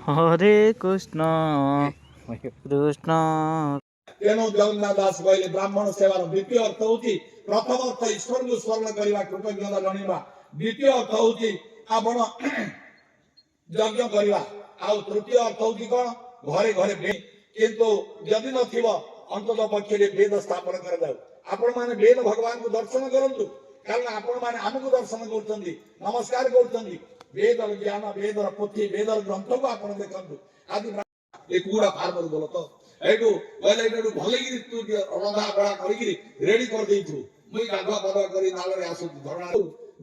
हरे कृष्ण कृष्ण तेणु जगन्नाथ दास कहले ब्राह्मण सेवार द्वितीय अर्थ होची प्रथम अर्थ ईश्वर को स्मरण करवा कृतज्ञता जणवा द्वितीय अर्थ होची आपण यज्ञ करवा आ तृतीय अर्थ होची कोन घरे घरे किंतु यदि नथिव अंतत पक्षे वेद स्थापन कर जाऊ आपण माने वेद भगवान को दर्शन करंतु कारण आपण माने हमको दर्शन करछंदी नमस्कार करछंदी वेद ज्ञान वेद पोथी वेद ग्रंथ को आपण देखंतु आदि एक पूरा फार्मर बोलो तो एटू बोले एटू भलगिरी तू रंधा बड़ा करिगिरी रेडी कर देइथु मुई गाधुआ पाधुआ करी नालरे आसु धरणा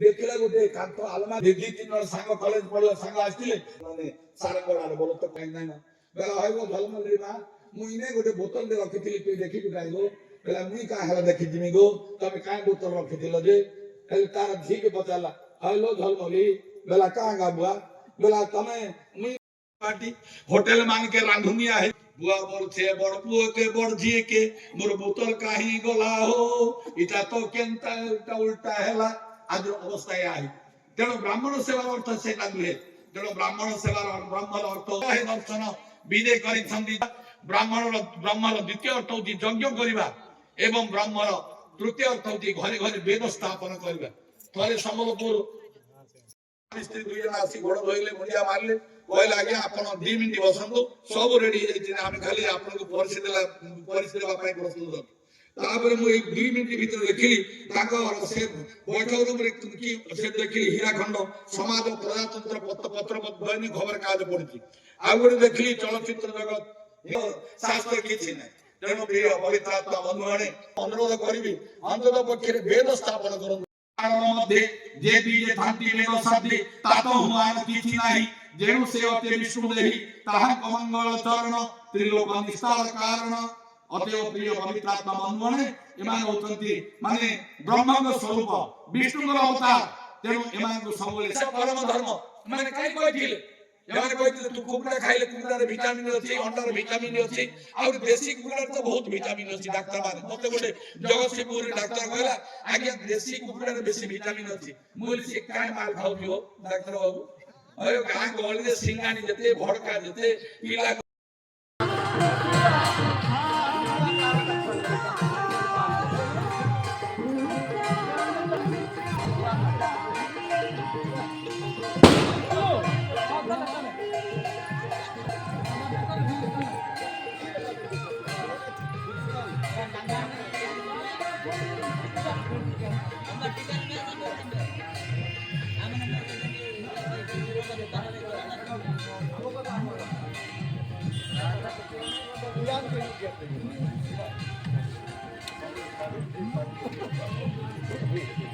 देखिला गोटे कांत आलमा दिदी तीन संग कॉलेज पढला संग आस्तिले माने सारंगडाले बोलो तो काई नै ना बेला होइबो धलमल रे मा मुई ने गोटे बोतल दे रखिथिली तू देखि बिकाई गो बेला मुई का हला देखि जिमी गो तमे काई बोतल रखिथिलो जे एल तार ठीक पचाला हेलो धलमली बेला का गाबुआ बेला तमे मुई पार्टी होटल मान के रांधुनिया है बुआ बोल छे बड़ पुओ के बड़ जी के मोर बोतल काहे गला हो इटा तो केनता उल्टा हैला आज अवस्था आई तेणु ब्राह्मण सेवा अर्थ सेटा नुहे तेणु ब्राह्मण सेवा ब्रह्मर अर्थ है दर्शन विदे करी ब्राह्मण द्वितीय अर्थ होती यज्ञ करवा एवं ब्राह्मण तृतीय अर्थ होती घरे घरे वेद स्थापन करवा थरे संबलपुर स्त्री दुई जन आसी गोड़ धोइले मुंडिया मारले कहले आज्ञा आपण 2 मिनिट बसंतु सब रेडी हे जे हम खाली आपण को परिस्थिति बापाई प्रस्तुत तापर मु 2 मिनिट भीतर देखिली ताको से बैठक रूम रे की से देखिली हीराखंड समाज प्रजातंत्र पत्र दैनिक खबर कागज पढिची आ गोटे देखिली चलचित्र जगत शास्त्र किछि नै तेणु प्रिय पवित्र आत्मा बंधुगणे अनुरोध करिवि अंतत पक्षे वेद स्थापन करु मध्ये जे बीजे थांती वेद साधे तातो हुआन किछि नाही जेनु सेवते विष्णु देहि ताहा कमंगल चरण त्रिलोक निस्तार कारण अतएव प्रिय पवित्र आत्मा बंधुगणे एमान होतंती माने ब्रह्मंग स्वरूप विष्णुर अवतार तेनु एमान को सबले परम धर्म माने काई कहथिले एमाने कहथिले तू कुकुड़ा खाइले कुकुड़ा रे विटामिन अछि अंडा रे विटामिन अछि और देसी कुकुड़ा तो बहुत विटामिन अछि डॉक्टर माने मते गोटे जगतसिंहपुर रे डॉक्टर कहला आज्ञा देसी कुकुड़ा रे बेसी विटामिन अछि मोल से काय माल खाउ दियो डॉक्टर बाबू ଗାଁ ଗହଳିରେ ସିଙ୍ଗାଣି ଯେତେ ଭଡକା ଯେତେ ପିଲା Yeah.